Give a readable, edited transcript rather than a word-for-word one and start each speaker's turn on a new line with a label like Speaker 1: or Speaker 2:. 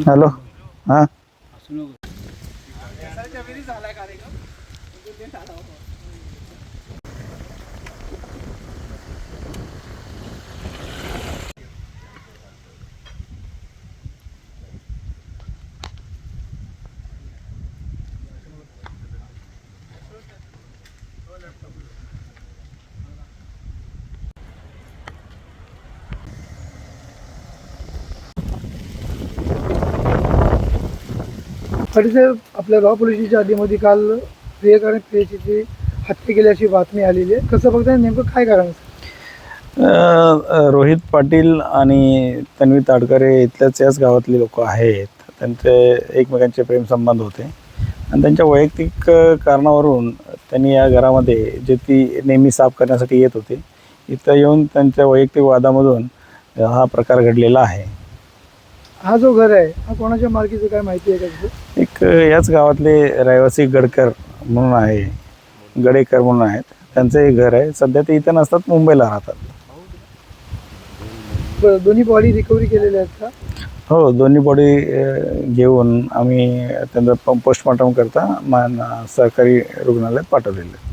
Speaker 1: Hello हां
Speaker 2: साहेब, आपल्या raw पोलिसच्या आधीमध्ये काल प्रियकर आणि प्रियसीची हत्या केली अशी बातमी आलेली आहे. कसं बघताय, नेमकं काय कारण?
Speaker 1: रोहित पाटील आणि तन्वी ताडकरे इथल्याच याच गावातली लोक आहेत. त्यांचे एकमेकांचे प्रेमसंबंध होते आणि त्यांच्या वैयक्तिक कारणावरून त्यांनी या घरामध्ये जे ती नेहमी साफ करण्यासाठी येत होते, इथं येऊन त्यांच्या वैयक्तिक वादामधून हा प्रकार घडलेला आहे.
Speaker 2: हा जो घर आहे हा कोणाच्या मालकीचं काय माहिती आहे का?
Speaker 1: एक याच गावातले रहिवासी गडकर म्हणून आहे, गडेकर म्हणून आहेत. त्यांचं एक घर आहे. सध्या ते इथं नसतात, मुंबईला राहतात.
Speaker 2: दोन्ही बॉडी रिकव्हरी केलेल्या आहेत का?
Speaker 1: हो, दोन्ही बॉडी घेऊन आम्ही त्यांचं पोस्टमॉर्टम करता सरकारी रुग्णालयात पाठवलेलं आहे.